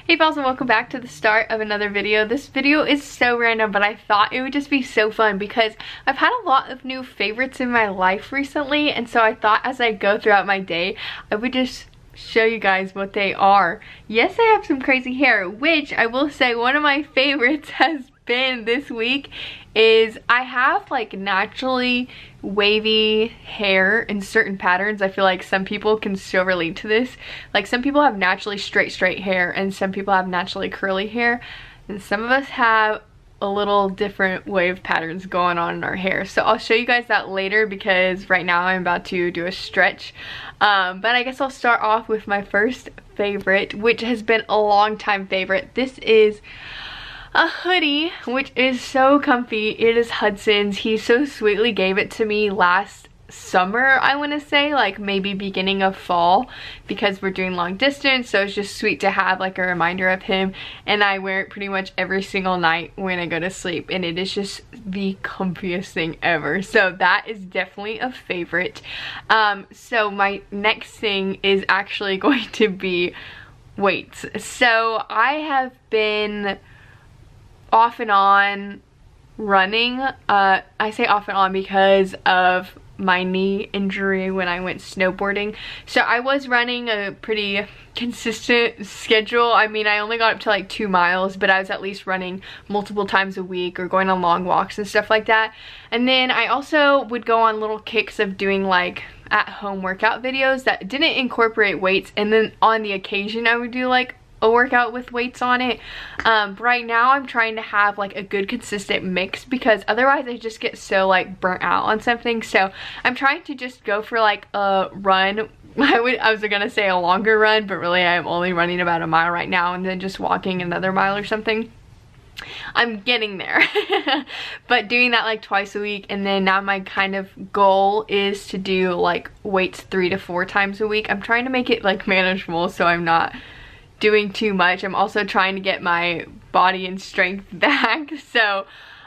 Hey pals, and welcome back to the start of another video. This video is so random, but I thought it would just be so fun because I've had a lot of new favorites in my life recently, and so I thought as I go throughout my day, I would just show you guys what they are. Yes, I have some crazy hair, which I will say one of my favorites has been this week is I have like naturally wavy hair in certain patterns. I feel like some people can so relate to this. Like some people have naturally straight hair and some people have naturally curly hair, and some of us have a little different wave patterns going on in our hair. So I'll show you guys that later because right now I'm about to do a stretch. But I guess I'll start off with my first favorite, which has been a long time favorite. This is a hoodie, which is so comfy. It is Hudson's. He so sweetly gave it to me last summer, I want to say, like maybe beginning of fall, because we're doing long distance, so it's just sweet to have like a reminder of him, and I wear it pretty much every single night when I go to sleep, and it is just the comfiest thing ever. So that is definitely a favorite. So my next thing is actually going to be weights. So I have been off and on running. I say off and on because of my knee injury when I went snowboarding. So I was running a pretty consistent schedule. I mean, I only got up to like 2 miles, but I was at least running multiple times a week or going on long walks and stuff like that. And then I also would go on little kicks of doing like at-home workout videos that didn't incorporate weights, and then on the occasion I would do like a workout with weights on it. Right now I'm trying to have like a good consistent mix because otherwise I just get so like burnt out on something. So I'm trying to just go for like a run. I was gonna say a longer run, but really I'm only running about a mile right now and then just walking another mile or something. I'm getting there. But doing that like twice a week, and then now my kind of goal is to do like weights 3 to 4 times a week. I'm trying to make it like manageable so I'm not doing too much. I'm also trying to get my body and strength back. So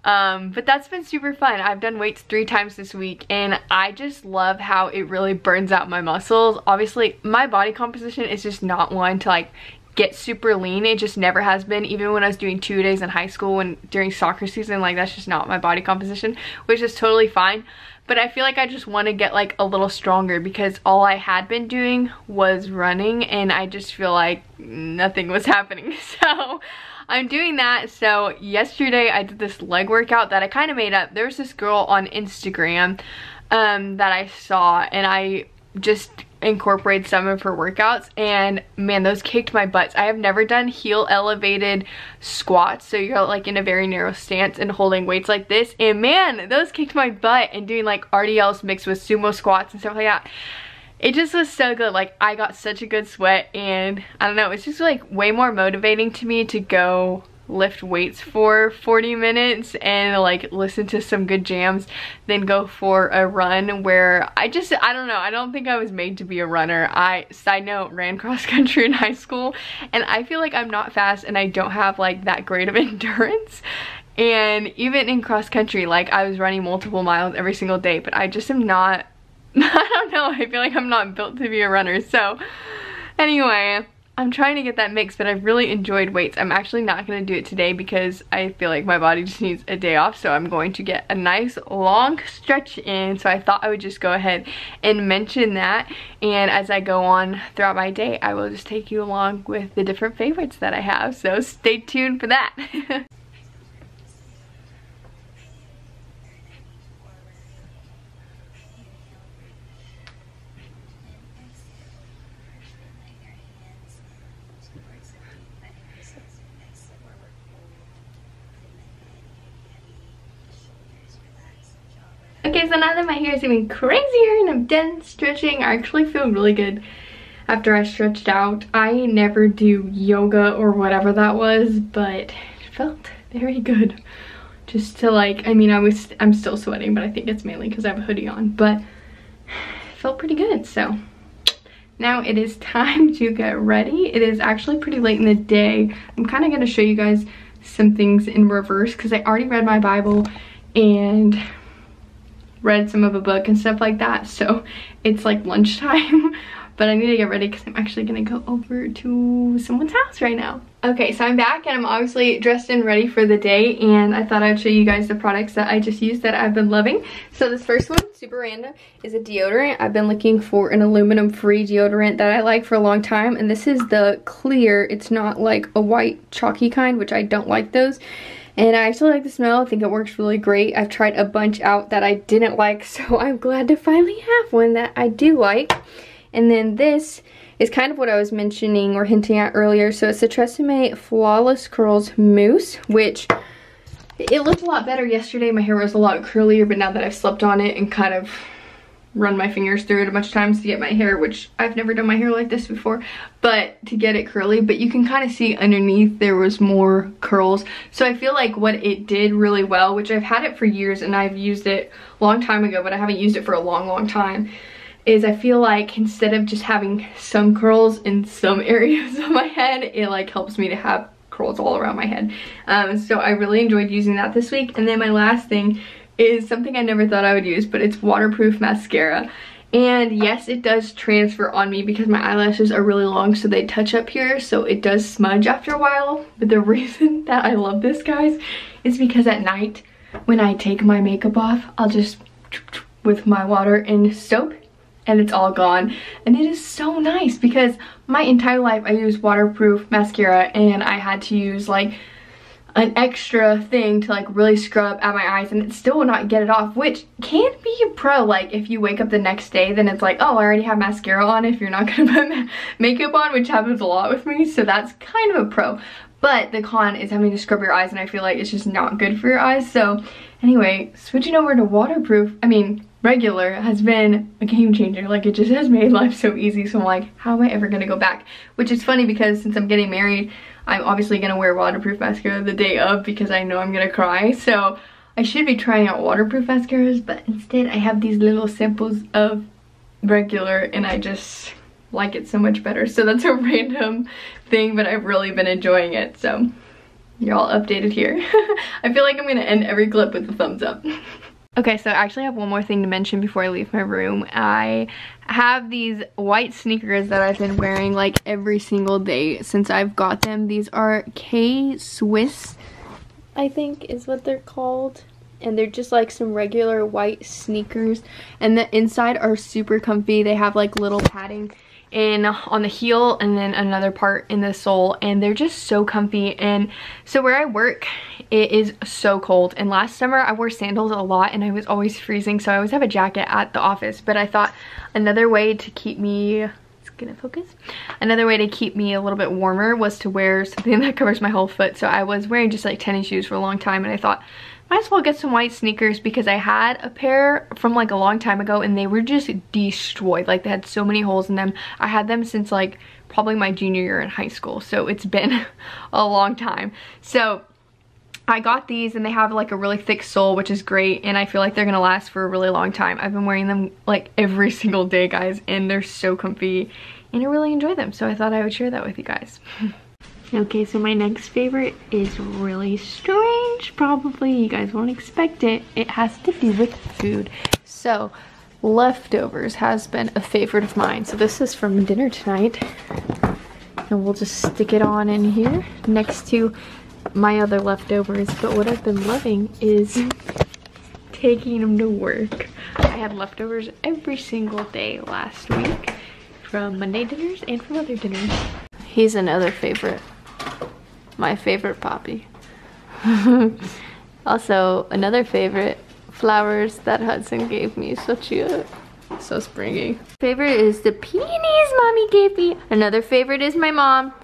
but that's been super fun. I've done weights 3 times this week, and I just love how it really burns out my muscles. Obviously my body composition is just not one to like get super lean. It just never has been. Even when I was doing 2 days in high school and during soccer season, like that's just not my body composition, which is totally fine. But I feel like I just want to get like a little stronger because all I had been doing was running, and I just feel like nothing was happening. So I'm doing that. So yesterday I did this leg workout that I kind of made up. There's this girl on Instagram that I saw, and I just incorporated some of her workouts, and man, those kicked my butts. I have never done heel elevated squats, so you're like in a very narrow stance and holding weights like this, and man, those kicked my butt. And doing like RDLs mixed with sumo squats and stuff like that, it just was so good. Like I got such a good sweat, and I don't know, it's just like way more motivating to me to go lift weights for 40 minutes and like listen to some good jams than go for a run where I don't know, I don't think I was made to be a runner. I, side note, ran cross country in high school, and I feel like I'm not fast and I don't have like that great of endurance. And even in cross country, like I was running multiple miles every single day, but I just am not, I don't know, I feel like I'm not built to be a runner. So anyway, I'm trying to get that mix, but I've really enjoyed weights. I'm actually not going to do it today because I feel like my body just needs a day off, so I'm going to get a nice long stretch in. So I thought I would just go ahead and mention that, and as I go on throughout my day, I will just take you along with the different favorites that I have, so stay tuned for that. Okay, so now that my hair is even crazier and I'm done stretching, I actually feel really good after I stretched out. I never do yoga or whatever that was, but it felt very good. Just to like, I mean, I'm still sweating, but I think it's mainly because I have a hoodie on, but it felt pretty good. So now it is time to get ready. It is actually pretty late in the day. I'm kind of going to show you guys some things in reverse because I already read my Bible and read some of a book and stuff like that, so it's like lunchtime. but I need to get ready because I'm actually gonna go over to someone's house right now. Okay, so I'm back and I'm obviously dressed and ready for the day, and I thought I'd show you guys the products that I just used that I've been loving. So this first one, super random, is a deodorant. I've been looking for an aluminum-free deodorant that I like for a long time, and this is the clear. It's not like a white chalky kind, which I don't like those. And I actually like the smell. I think it works really great. I've tried a bunch out that I didn't like, so I'm glad to finally have one that I do like. And then this is kind of what I was mentioning or hinting at earlier. So it's the Tresemme Flawless Curls Mousse, which it looked a lot better yesterday. My hair was a lot curlier, but now that I've slept on it and kind of run my fingers through it a bunch of times to get my hair, which I've never done my hair like this before, but to get it curly, but you can kind of see underneath there was more curls. So I feel like what it did really well, which I've had it for years and I've used it a long time ago, but I haven't used it for a long time, is I feel like instead of just having some curls in some areas of my head, it like helps me to have curls all around my head. So I really enjoyed using that this week. And then my last thing is something I never thought I would use, but it's waterproof mascara. And yes, it does transfer on me because my eyelashes are really long, so they touch up here, so it does smudge after a while. But the reason that I love this, guys, is because at night when I take my makeup off, I'll just with my water and soap and it's all gone. And it is so nice because my entire life I used waterproof mascara and I had to use like an extra thing to like really scrub at my eyes, and it still will not get it off, which can be a pro. Like if you wake up the next day, then it's like, oh, I already have mascara on if you're not gonna put makeup on, which happens a lot with me, so that's kind of a pro. But the con is having to scrub your eyes, and I feel like it's just not good for your eyes. So anyway, switching over to regular has been a game changer. Like it just has made life so easy. So I'm like, how am I ever gonna go back? Which is funny because since I'm getting married, I'm obviously gonna wear waterproof mascara the day of because I know I'm gonna cry. So I should be trying out waterproof mascaras, but instead I have these little samples of regular and I just like it so much better. So that's a random thing, but I've really been enjoying it. So you're all updated here. I feel like I'm gonna end every clip with a thumbs up. Okay, so I actually have one more thing to mention before I leave my room. I have these white sneakers that I've been wearing like every single day since I've got them. These are K-Swiss, I think is what they're called. And they're just like some regular white sneakers. And the inside are super comfy. They have like little padding on the heel and then another part in the sole, and they're just so comfy. And so where I work, it is so cold, and last summer I wore sandals a lot and I was always freezing, so I always have a jacket at the office. But I thought another way to keep me, another way to keep me a little bit warmer was to wear something that covers my whole foot. So I was wearing just like tennis shoes for a long time, and I thought might as well get some white sneakers because I had a pair from like a long time ago and they were just destroyed. Like they had so many holes in them. I had them since like probably my junior year in high school, so it's been a long time. So I got these and they have like a really thick sole, which is great, and I feel like they're gonna last for a really long time. I've been wearing them like every single day, guys, and they're so comfy and I really enjoy them, so I thought I would share that with you guys. Okay, so my next favorite is really strange. Probably you guys won't expect it. It has to do with food. So leftovers has been a favorite of mine. So this is from dinner tonight, and we'll just stick it on in here next to my other leftovers. But what I've been loving is taking them to work. I had leftovers every single day last week from Monday dinners and from other dinners. He's another favorite. My favorite Poppy. Also, another favorite, flowers that Hudson gave me. So cute. So springy. Favorite is the peonies Mommy gave me. Another favorite is my mom.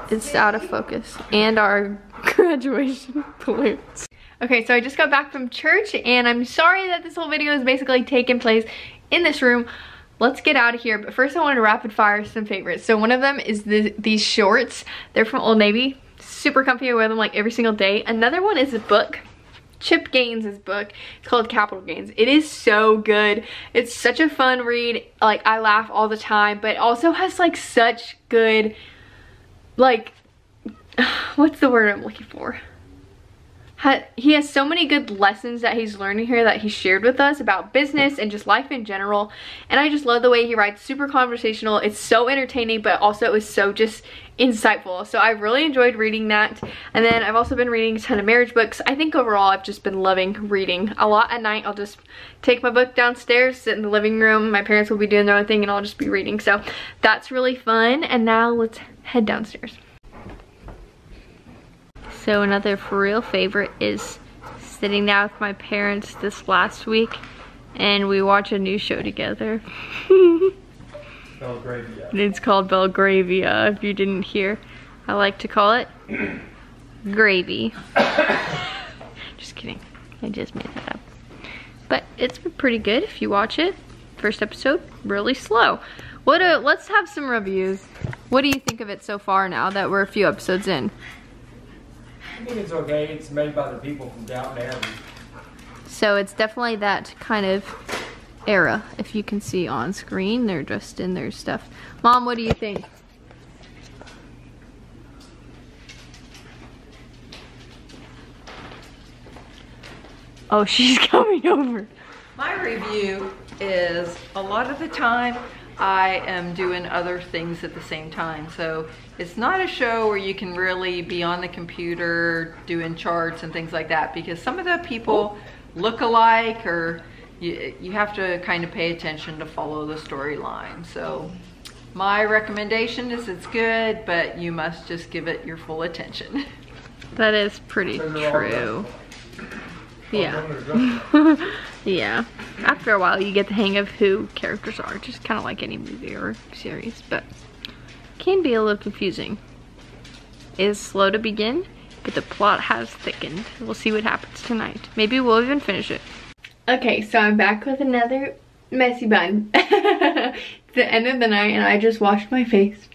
It's out of focus. And our graduation balloons. Okay, so I just got back from church and I'm sorry that this whole video is basically taking place in this room. Let's get out of here, but first I wanted to rapid fire some favorites. So one of them is these shorts. They're from Old Navy. Super comfy. I wear them like every single day. Another one is a book. Chip Gaines' book. It's called Capital Gains. It is so good. It's such a fun read. Like I laugh all the time, but it also has like such good, like, what's the word I'm looking for? he has so many good lessons that he's learning here that he shared with us about business and just life in general. And I just love the way he writes. Super conversational. It's so entertaining, but also it was so just insightful. So I really enjoyed reading that. And then I've also been reading a ton of marriage books. I think overall I've just been loving reading a lot. At night I'll just take my book downstairs, sit in the living room. My parents will be doing their own thing and I'll just be reading. So that's really fun. And now let's head downstairs. So another for real favorite is sitting down with my parents this last week and we watch a new show together. Belgravia. It's called Belgravia, if you didn't hear. I like to call it gravy. Just kidding, I just made that up. But it's been pretty good if you watch it. First episode, really slow. Let's have some reviews. What do you think of it so far now that we're a few episodes in? I think it's okay. It's made by the people from Downton Abbey. So it's definitely that kind of era. If you can see on screen, they're dressed in their stuff. Mom, what do you think? Oh, she's coming over. My review is a lot of the time I am doing other things at the same time. So it's not a show where you can really be on the computer doing charts and things like that, because some of the people look alike, or you have to kind of pay attention to follow the storyline. So my recommendation is it's good, but you must just give it your full attention. That is pretty true. Yeah. Yeah. After a while you get the hang of who characters are, just kind of like any movie or series, but can be a little confusing. It is slow to begin, but the plot has thickened. We'll see what happens tonight. Maybe we'll even finish it. Okay, so I'm back with another messy bun. It's the end of the night and I just washed my face.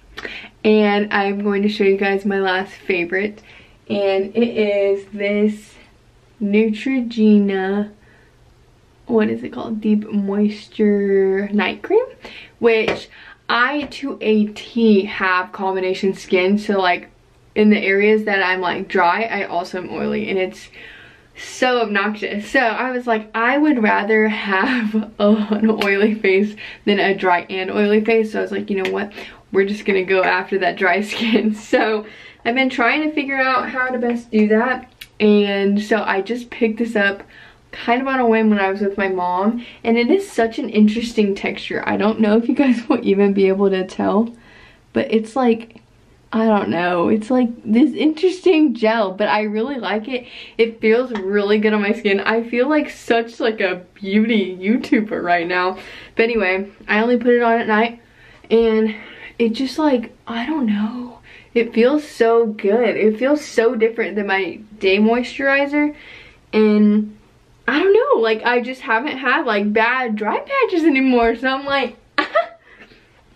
And I'm going to show you guys my last favorite. And it is this Neutrogena, what is it called? Deep Moisture Night Cream. Which I, to a T, have combination skin. So like in the areas that I'm like dry, I also am oily. And it's so obnoxious. So I was like, I would rather have an oily face than a dry and oily face. So I was like, you know what, we're just gonna go after that dry skin. So I've been trying to figure out how to best do that, and so I just picked this up kind of on a whim when I was with my mom, and it is such an interesting texture. I don't know if you guys will even be able to tell, but it's like, I don't know, it's like this interesting gel, but I really like it. It feels really good on my skin. I feel like such like a beauty YouTuber right now. But anyway, I only put it on at night and it just like, I don't know, it feels so good. It feels so different than my day moisturizer, and I don't know, like I just haven't had like bad dry patches anymore, so I'm like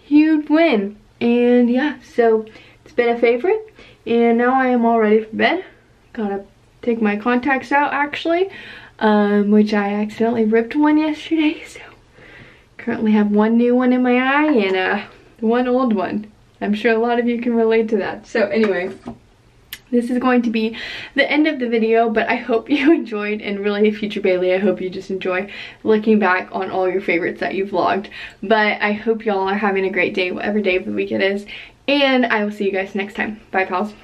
huge win. And yeah, so it's been a favorite, and now I am all ready for bed. Gotta take my contacts out actually, which I accidentally ripped one yesterday, so currently have one new one in my eye and one old one. I'm sure a lot of you can relate to that. So anyway, this is going to be the end of the video, but I hope you enjoyed, and really, future Bailee, I hope you just enjoy looking back on all your favorites that you've vlogged. But I hope y'all are having a great day, whatever day of the week it is, and I will see you guys next time. Bye, pals.